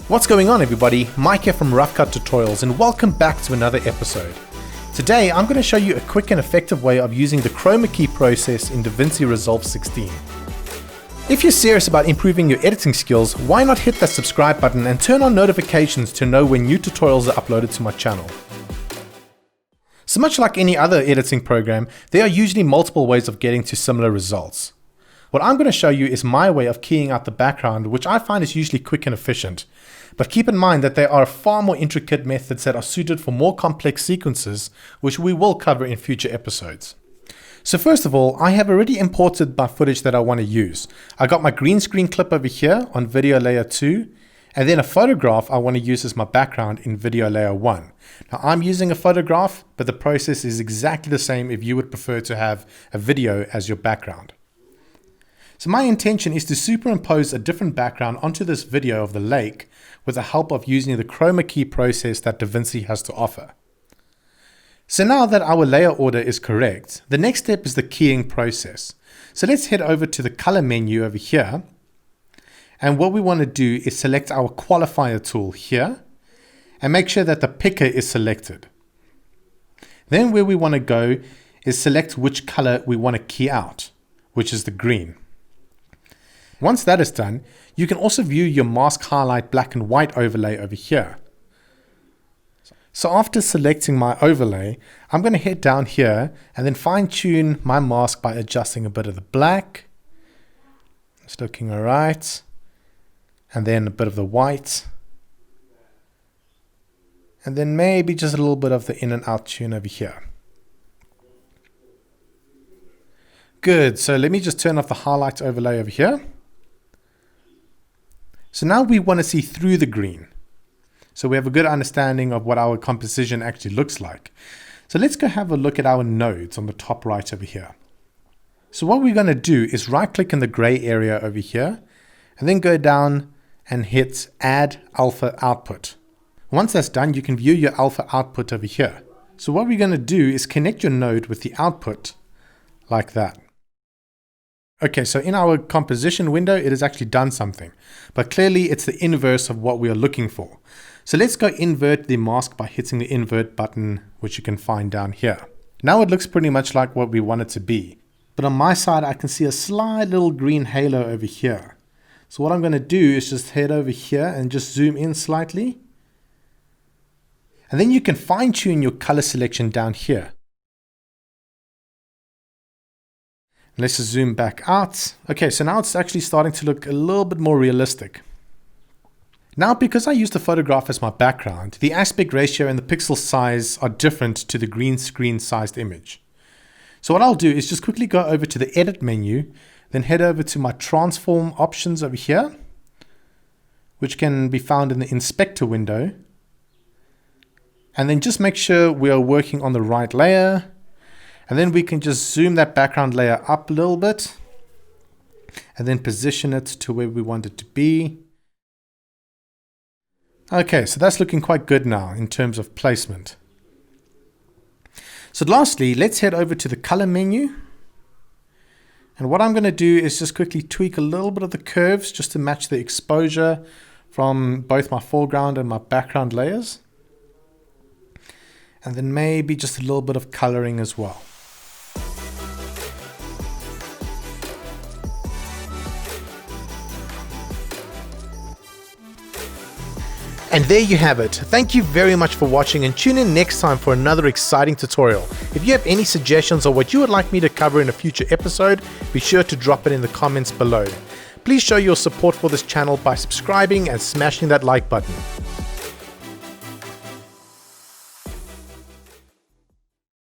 What's going on, everybody? Mike here from RoughCut Tutorials, and welcome back to another episode. Today I'm going to show you a quick and effective way of using the Chroma Key process in Davinci Resolve 16. If you're serious about improving your editing skills, why not hit that subscribe button and turn on notifications to know when new tutorials are uploaded to my channel. So much like any other editing program, there are usually multiple ways of getting to similar results. What I'm going to show you is my way of keying out the background, which I find is usually quick and efficient. But keep in mind that there are far more intricate methods that are suited for more complex sequences, which we will cover in future episodes. So first of all, I have already imported my footage that I want to use. I got my green screen clip over here on video layer 2, and then a photograph I want to use as my background in video layer 1. Now I'm using a photograph, but the process is exactly the same if you would prefer to have a video as your background. So my intention is to superimpose a different background onto this video of the lake with the help of using the Chroma Key process that Davinci has to offer. So now that our layer order is correct, the next step is the keying process. So let's head over to the color menu over here. And what we want to do is select our qualifier tool here and make sure that the picker is selected. Then where we want to go is select which color we want to key out, which is the green. Once that is done, you can also view your mask highlight black and white overlay over here. So after selecting my overlay, I'm going to head down here and then fine tune my mask by adjusting a bit of the black. It's looking alright. And then a bit of the white. And then maybe just a little bit of the in and out tune over here. Good, so let me just turn off the highlight overlay over here. So now we want to see through the green. So we have a good understanding of what our composition actually looks like. So let's go have a look at our nodes on the top right over here. So what we're going to do is right click in the gray area over here and then go down and hit add alpha output. Once that's done, you can view your alpha output over here. So what we're going to do is connect your node with the output like that. Okay, so in our composition window, it has actually done something, but clearly it's the inverse of what we are looking for. So let's go invert the mask by hitting the invert button, which you can find down here. Now it looks pretty much like what we want it to be. But on my side, I can see a slight little green halo over here. So what I'm going to do is just head over here and just zoom in slightly. And then you can fine tune your color selection down here. Let's just zoom back out. Okay, so now it's actually starting to look a little bit more realistic. Now, because I used the photograph as my background, the aspect ratio and the pixel size are different to the green screen sized image. So what I'll do is just quickly go over to the edit menu, then head over to my transform options over here, which can be found in the inspector window. And then just make sure we are working on the right layer. And then we can just zoom that background layer up a little bit and then position it to where we want it to be. Okay, so that's looking quite good now in terms of placement. So lastly, let's head over to the color menu. And what I'm going to do is just quickly tweak a little bit of the curves just to match the exposure from both my foreground and my background layers. And then maybe just a little bit of coloring as well. And there you have it. Thank you very much for watching, and tune in next time for another exciting tutorial. If you have any suggestions or what you would like me to cover in a future episode, be sure to drop it in the comments below. Please show your support for this channel by subscribing and smashing that like button.